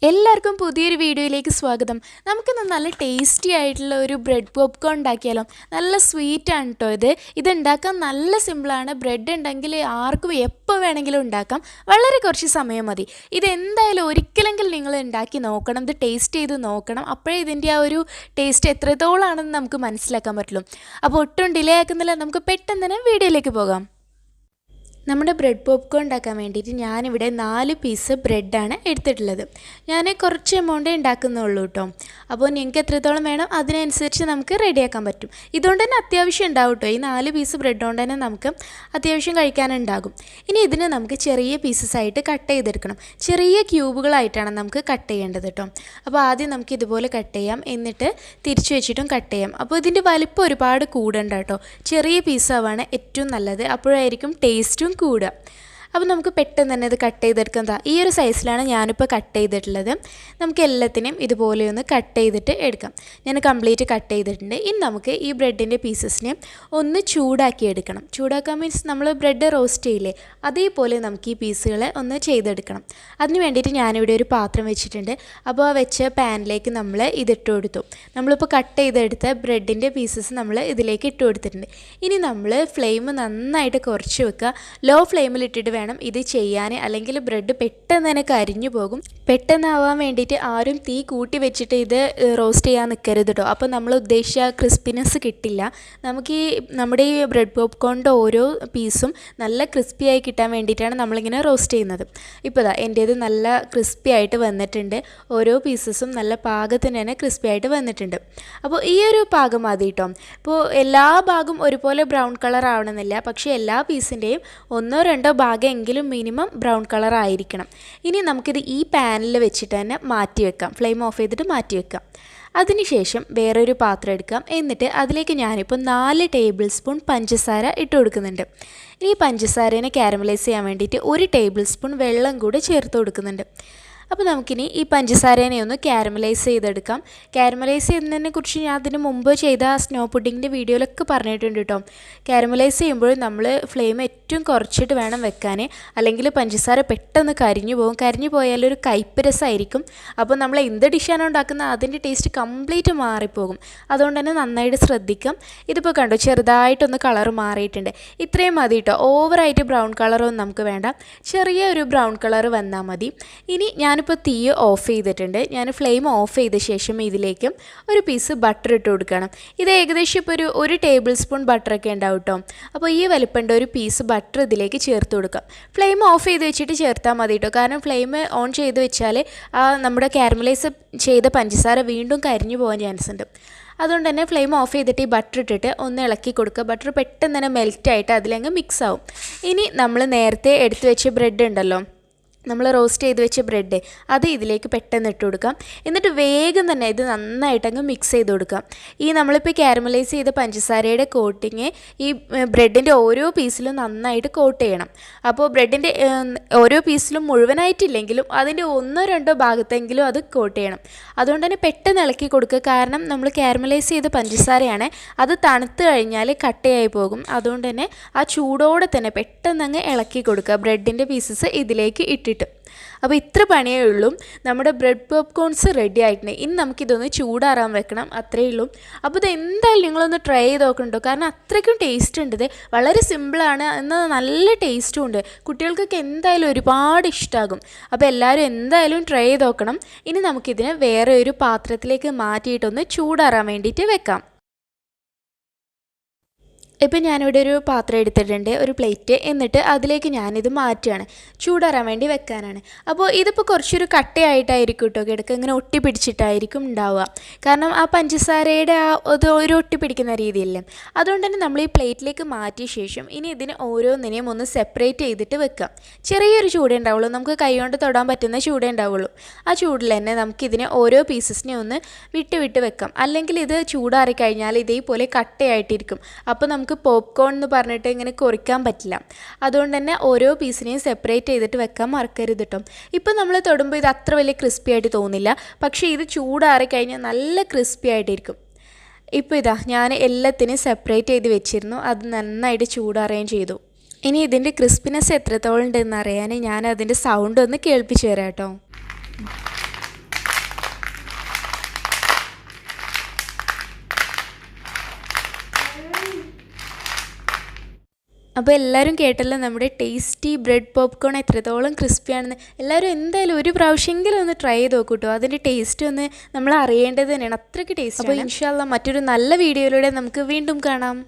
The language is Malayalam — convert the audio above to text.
എല്ലാവർക്കും പുതിയൊരു വീഡിയോയിലേക്ക് സ്വാഗതം. നമുക്കിന്ന് നല്ല ടേസ്റ്റി ആയിട്ടുള്ള ഒരു ബ്രെഡ് പോപ്കോൺ ഉണ്ടാക്കിയാലോ. നല്ല സ്വീറ്റാണ് കേട്ടോ ഇത് ഉണ്ടാക്കാൻ നല്ല സിമ്പിളാണ്. ബ്രെഡ് ഉണ്ടെങ്കിൽ ആർക്കും എപ്പോൾ വേണമെങ്കിലും ഉണ്ടാക്കാം. വളരെ കുറച്ച് സമയം മതി. ഇതെന്തായാലും ഒരിക്കലെങ്കിലും നിങ്ങൾ ഉണ്ടാക്കി നോക്കണം. ഇത് ടേസ്റ്റ് ചെയ്ത് നോക്കണം. അപ്പോഴേ ഇതിൻ്റെ ആ ഒരു ടേസ്റ്റ് എത്രത്തോളാണെന്ന് നമുക്ക് മനസ്സിലാക്കാൻ പറ്റുള്ളൂ. അപ്പോൾ ഒട്ടും ഡിലേ ആക്കുന്നില്ല, നമുക്ക് പെട്ടെന്ന് തന്നെ വീഡിയോയിലേക്ക് പോകാം. നമ്മുടെ ബ്രെഡ് പോപ്കോൺ ഉണ്ടാക്കാൻ വേണ്ടിയിട്ട് ഞാനിവിടെ 4 പീസ് ബ്രെഡാണ് എടുത്തിട്ടുള്ളത്. ഞാൻ കുറച്ച് എമൗണ്ടേ ഉണ്ടാക്കുന്നുള്ളൂ കേട്ടോ. അപ്പോൾ നിങ്ങൾക്ക് എത്രത്തോളം വേണം അതിനനുസരിച്ച് നമുക്ക് റെഡിയാക്കാൻ പറ്റും. ഇതുകൊണ്ട് തന്നെ അത്യാവശ്യം ഉണ്ടാവും കേട്ടോ. ഈ 4 പീസ് ബ്രെഡ് കൊണ്ട് തന്നെ നമുക്ക് അത്യാവശ്യം കഴിക്കാനുണ്ടാകും. ഇനി ഇതിന് നമുക്ക് ചെറിയ പീസസ് ആയിട്ട് കട്ട് ചെയ്തെടുക്കണം. ചെറിയ ക്യൂബുകളായിട്ടാണ് നമുക്ക് കട്ട് ചെയ്യേണ്ടത് കേട്ടോ. അപ്പോൾ ആദ്യം നമുക്ക് ഇതുപോലെ കട്ട് ചെയ്യാം, എന്നിട്ട് തിരിച്ചു വെച്ചിട്ടും കട്ട് ചെയ്യാം. അപ്പോൾ ഇതിൻ്റെ വലിപ്പം ഒരുപാട് കൂടണ്ട കേട്ടോ. ചെറിയ പീസാവാണ് ഏറ്റവും നല്ലത്, അപ്പോഴായിരിക്കും ടേസ്റ്റും കൂടുക. അപ്പോൾ നമുക്ക് പെട്ടെന്ന് തന്നെ ഇത് കട്ട് ചെയ്തെടുക്കാം. ഈ ഒരു സൈസിലാണ് ഞാനിപ്പോൾ കട്ട് ചെയ്തിട്ടുള്ളത്. നമുക്ക് എല്ലാത്തിനെയും ഇതുപോലെ ഒന്ന് കട്ട് ചെയ്തിട്ട് എടുക്കാം. ഞാൻ കംപ്ലീറ്റ് കട്ട് ചെയ്തിട്ടുണ്ട്. ഇനി നമുക്ക് ഈ ബ്രെഡിൻ്റെ പീസസിനെ ഒന്ന് ചൂടാക്കി എടുക്കണം. ചൂടാക്കാൻ മീൻസ് നമ്മൾ ബ്രെഡ് റോസ്റ്റ് ചെയ്യില്ലേ, അതേപോലെ നമുക്ക് ഈ പീസുകളെ ഒന്ന് ചെയ്തെടുക്കണം. അതിന് വേണ്ടിയിട്ട് ഞാനിവിടെ ഒരു പാത്രം വെച്ചിട്ടുണ്ട്. അപ്പോൾ ആ വെച്ച പാനിലേക്ക് നമ്മൾ ഇതിട്ട് കൊടുത്തു. നമ്മളിപ്പോൾ കട്ട് ചെയ്തെടുത്ത ബ്രെഡിൻ്റെ പീസസ് നമ്മൾ ഇതിലേക്ക് ഇട്ട് കൊടുത്തിട്ടുണ്ട്. ഇനി നമ്മൾ ഫ്ലെയിം നന്നായിട്ട് കുറച്ച് വെക്കുക. ലോ ഫ്ലെയിമിൽ ഇട്ടിട്ട് വേണം ഇത് ചെയ്യാൻ, അല്ലെങ്കിൽ ബ്രെഡ് പെട്ടെന്ന് തന്നെ കരിഞ്ഞു പോകും. പെട്ടെന്നാവാൻ വേണ്ടിയിട്ട് ആരും തീ കൂട്ടി വെച്ചിട്ട് ഇത് റോസ്റ്റ് ചെയ്യാൻ നിൽക്കരുത് കേട്ടോ. അപ്പോൾ നമ്മൾ ഉദ്ദേശിച്ച ക്രിസ്പിനെസ് കിട്ടില്ല. നമുക്ക് നമ്മുടെ ഈ ബ്രെഡ് പോപ്കോണിൻ്റെ ഓരോ പീസും നല്ല ക്രിസ്പി ആയി കിട്ടാൻ വേണ്ടിയിട്ടാണ് നമ്മളിങ്ങനെ റോസ്റ്റ് ചെയ്യുന്നത്. ഇപ്പോൾ ഇതാ എൻ്റേത് നല്ല ക്രിസ്പി ആയിട്ട് വന്നിട്ടുണ്ട്. ഓരോ പീസസും നല്ല പാകത്തിന് തന്നെ ക്രിസ്പി ആയിട്ട് വന്നിട്ടുണ്ട്. അപ്പോൾ ഈ ഒരു പാകം മതി കേട്ടോ. ഇപ്പോൾ എല്ലാ ഭാഗവും ഒരുപോലെ ബ്രൗൺ കളർ ആവണമെന്നില്ല, പക്ഷേ എല്ലാ പീസിൻ്റെയും 1-2 ഭാഗമെങ്കിലും മിനിമം ബ്രൗൺ കളർ ആയിരിക്കണം. ഇനി നമുക്കിത് ഈ പാനിൽ വെച്ചിട്ട് തന്നെ മാറ്റി വെക്കാം. ഫ്ലെയിം ഓഫ് ചെയ്തിട്ട് മാറ്റി വെക്കാം. അതിനുശേഷം വേറൊരു പാത്രം എടുക്കാം. എന്നിട്ട് അതിലേക്ക് ഞാനിപ്പോൾ 4 ടേബിൾ സ്പൂൺ പഞ്ചസാര ഇട്ട് കൊടുക്കുന്നുണ്ട്. ഈ പഞ്ചസാരേനെ കാരമലൈസ് ചെയ്യാൻ വേണ്ടിയിട്ട് 1 ടേബിൾ സ്പൂൺ വെള്ളം കൂടി ചേർത്ത് കൊടുക്കുന്നുണ്ട്. അപ്പോൾ നമുക്കിനി ഈ പഞ്ചസാരേനെ ഒന്ന് കാരമലൈസ് ചെയ്തെടുക്കാം. കാരമലൈസ് ചെയ്യുന്നതിനെ കുറിച്ച് ഞാൻ അതിന് മുമ്പ് ചെയ്ത സ്നോ പുഡിങ്ങിൻ്റെ വീഡിയോയിലൊക്കെ പറഞ്ഞിട്ടുണ്ട് കേട്ടോ. കാരമലൈസ് ചെയ്യുമ്പോൾ നമ്മൾ ഫ്ലെയിം ഏറ്റവും കുറച്ചിട്ട് വേണം വെക്കാൻ, അല്ലെങ്കിൽ പഞ്ചസാര പെട്ടെന്ന് കരിഞ്ഞു പോകും. കരിഞ്ഞു പോയാലൊരു കയ്പ്പ് രസമായിരിക്കും. അപ്പോൾ നമ്മൾ എന്ത് ഡിഷാണ് ഉണ്ടാക്കുന്നത് അതിൻ്റെ ടേസ്റ്റ് കംപ്ലീറ്റ് മാറിപ്പോകും. അതുകൊണ്ട് തന്നെ നന്നായിട്ട് ശ്രദ്ധിക്കാം. ഇതിപ്പോൾ കണ്ടോ, ചെറുതായിട്ടൊന്ന് കളർ മാറിയിട്ടുണ്ട്. ഇത്രയും മതി കേട്ടോ. ഓവറായിട്ട് ബ്രൗൺ കളറൊന്നും നമുക്ക് വേണ്ട. ചെറിയ ഒരു ബ്രൗൺ കളർ വന്നാൽ മതി. ഇനി ഞാനിപ്പോൾ തീ ഓഫ് ചെയ്തിട്ടുണ്ട്. ഞാൻ ഫ്ലെയിം ഓഫ് ചെയ്ത ശേഷം ഇതിലേക്ക് ഒരു പീസ് ബട്ടർ ഇട്ട് കൊടുക്കണം. ഇത് ഏകദേശം ഇപ്പോൾ ഒരു ടേബിൾ സ്പൂൺ ബട്ടറൊക്കെ ഉണ്ടാവും കേട്ടോ. അപ്പോൾ ഈ വലിപ്പമുണ്ട് ഒരു പീസ് ബട്ടർ ഇതിലേക്ക് ചേർത്ത് കൊടുക്കാം. ഫ്ലെയിം ഓഫ് ചെയ്ത് വെച്ചിട്ട് ചേർത്താൽ മതി കേട്ടോ. കാരണം ഫ്ലെയിം ഓൺ ചെയ്ത് വെച്ചാൽ നമ്മുടെ കാരമലൈസ് ചെയ്ത പഞ്ചസാര വീണ്ടും കരിഞ്ഞു പോകാൻ ചാൻസ് ഉണ്ട്. അതുകൊണ്ട് തന്നെ ഫ്ലെയിം ഓഫ് ചെയ്തിട്ട് ഈ ബട്ടർ ഇട്ടിട്ട് ഒന്ന് ഇളക്കി കൊടുക്കുക. ബട്ടർ പെട്ടെന്ന് തന്നെ മെൽറ്റായിട്ട് അതിലങ്ങ് മിക്സ് ആവും. ഇനി നമ്മൾ നേരത്തെ എടുത്തു വെച്ച ബ്രെഡ് ഉണ്ടല്ലോ, നമ്മൾ റോസ്റ്റ് ചെയ്ത് വെച്ച ബ്രെഡ്, അത് ഇതിലേക്ക് പെട്ടെന്ന് ഇട്ട് കൊടുക്കാം. എന്നിട്ട് വേഗം തന്നെ ഇത് നന്നായിട്ടങ്ങ് മിക്സ് ചെയ്ത് കൊടുക്കാം. ഈ നമ്മളിപ്പോൾ കാരമലൈസ് ചെയ്ത പഞ്ചസാരയുടെ കോട്ടിങ് ഈ ബ്രെഡിൻ്റെ ഓരോ പീസിലും നന്നായിട്ട് കോട്ട് ചെയ്യണം. അപ്പോൾ ബ്രെഡിൻ്റെ ഓരോ പീസിലും മുഴുവനായിട്ടില്ലെങ്കിലും അതിൻ്റെ 1-2 ഭാഗത്തെങ്കിലും അത് കോട്ട് ചെയ്യണം. അതുകൊണ്ട് തന്നെ പെട്ടെന്ന് ഇളക്കി കൊടുക്കുക. കാരണം നമ്മൾ കാരമലൈസ് ചെയ്ത പഞ്ചസാരയാണ്, അത് തണുത്ത് കഴിഞ്ഞാൽ കട്ടയായി പോകും. അതുകൊണ്ട് തന്നെ ആ ചൂടോടെ തന്നെ പെട്ടെന്ന് അങ്ങ് ഇളക്കി കൊടുക്കുക ബ്രെഡിൻ്റെ പീസസ് ഇതിലേക്ക് ഇട്ടിട്ട്. അപ്പോൾ ഇത്ര പണിയേ ഉള്ളൂ. നമ്മുടെ ബ്രെഡ് പോപ്കോൺസ് റെഡി ആയിട്ടുണ്ട്. ഇനി നമുക്കിതൊന്ന് ചൂടാറാൻ വെക്കണം, അത്രയേ ഉള്ളൂ. അപ്പോൾ ഇത് എന്തായാലും നിങ്ങളൊന്ന് ട്രൈ ചെയ്ത് നോക്കണ്ടോ. കാരണം അത്രയ്ക്കും ടേസ്റ്റ് ഉണ്ട്. ഇത് വളരെ സിമ്പിളാണ്, എന്നാൽ നല്ല ടേസ്റ്റും ഉണ്ട്. കുട്ടികൾക്കൊക്കെ എന്തായാലും ഒരുപാട് ഇഷ്ടമാകും. അപ്പോൾ എല്ലാവരും എന്തായാലും ട്രൈ ചെയ്ത് നോക്കണം. ഇനി നമുക്കിതിനെ വേറെ ഒരു പാത്രത്തിലേക്ക് മാറ്റിയിട്ടൊന്ന് ചൂടാറാൻ വേണ്ടിയിട്ട് വെക്കാം. ഇപ്പം ഞാനിവിടെ ഒരു പാത്രം എടുത്തിട്ടുണ്ട്, ഒരു പ്ലേറ്റ്. എന്നിട്ട് അതിലേക്ക് ഞാനിത് മാറ്റുകയാണ്. ചൂടാറാൻ വേണ്ടി വെക്കാനാണ്. അപ്പോൾ ഇതിപ്പോൾ കുറച്ചൊരു കട്ടയായിട്ടായിരിക്കും കേട്ടോ കിടക്കുക. ഇങ്ങനെ ഒട്ടി പിടിച്ചിട്ടായിരിക്കും ഉണ്ടാവുക. കാരണം ആ പഞ്ചസാരയുടെ ഒരു ഒട്ടി പിടിക്കുന്ന രീതിയല്ലേ. അതുകൊണ്ട് തന്നെ നമ്മൾ ഈ പ്ലേറ്റിലേക്ക് മാറ്റിയ ശേഷം ഇനി ഇതിനെ ഓരോന്നിനെയും ഒന്ന് സെപ്പറേറ്റ് ചെയ്തിട്ട് വെക്കാം. ചെറിയൊരു ചൂടേ ഉണ്ടാവുള്ളൂ, നമുക്ക് കൈകൊണ്ട് തൊടാൻ പറ്റുന്ന ചൂടേ ഉണ്ടാവുള്ളൂ. ആ ചൂടിൽ തന്നെ നമുക്കിതിനെ ഓരോ പീസസിനെ ഒന്ന് വിട്ട് വെക്കാം. അല്ലെങ്കിൽ ഇത് ചൂടാറി കഴിഞ്ഞാൽ ഇതേപോലെ കട്ടയായിട്ടിരിക്കും. അപ്പോൾ നമുക്ക് പോപ്കോൺ എന്ന് പറഞ്ഞിട്ട് ഇങ്ങനെ കുറിക്കാൻ പറ്റില്ല. അതുകൊണ്ട് തന്നെ ഓരോ പീസിനെയും സെപ്പറേറ്റ് ചെയ്തിട്ട് വെക്കാൻ മറക്കരുത് കേട്ടോ. ഇപ്പം നമ്മൾ തൊടുമ്പോൾ ഇത് അത്ര വലിയ ക്രിസ്പി ആയിട്ട് തോന്നില്ല, പക്ഷേ ഇത് ചൂടാറി കഴിഞ്ഞാൽ നല്ല ക്രിസ്പി ആയിട്ടിരിക്കും. ഇപ്പോൾ ഇതാ ഞാൻ എല്ലാത്തിനെയും സെപ്പറേറ്റ് ചെയ്ത് വെച്ചിരുന്നു. അത് നന്നായിട്ട് ചൂടാറുകയും ചെയ്തു. ഇനി ഇതിൻ്റെ ക്രിസ്പിനെസ് എത്രത്തോളം ഉണ്ടെന്ന് അറിയാൻ ഞാൻ അതിൻ്റെ സൗണ്ട് ഒന്ന് കേൾപ്പിച്ചു തരാം കേട്ടോ. അപ്പോൾ എല്ലാവരും കേട്ടല്ലോ നമ്മുടെ ടേസ്റ്റി ബ്രെഡ് പോപ്കോൺ എത്രത്തോളം ക്രിസ്പിയാണെന്ന്. എല്ലാവരും എന്തായാലും ഒരു പ്രാവശ്യമെങ്കിലും ഒന്ന് ട്രൈ ചെയ്ത് നോക്കൂ കേട്ടോ. അതിൻ്റെ ടേസ്റ്റ് ഒന്ന് നമ്മൾ അറിയേണ്ടത് തന്നെയാണ്, അത്രയ്ക്ക് ടേസ്റ്റ്. അപ്പോൾ ഇൻഷാ അല്ലാഹ് മറ്റൊരു നല്ല വീഡിയോയിലൂടെ നമുക്ക് വീണ്ടും കാണാം.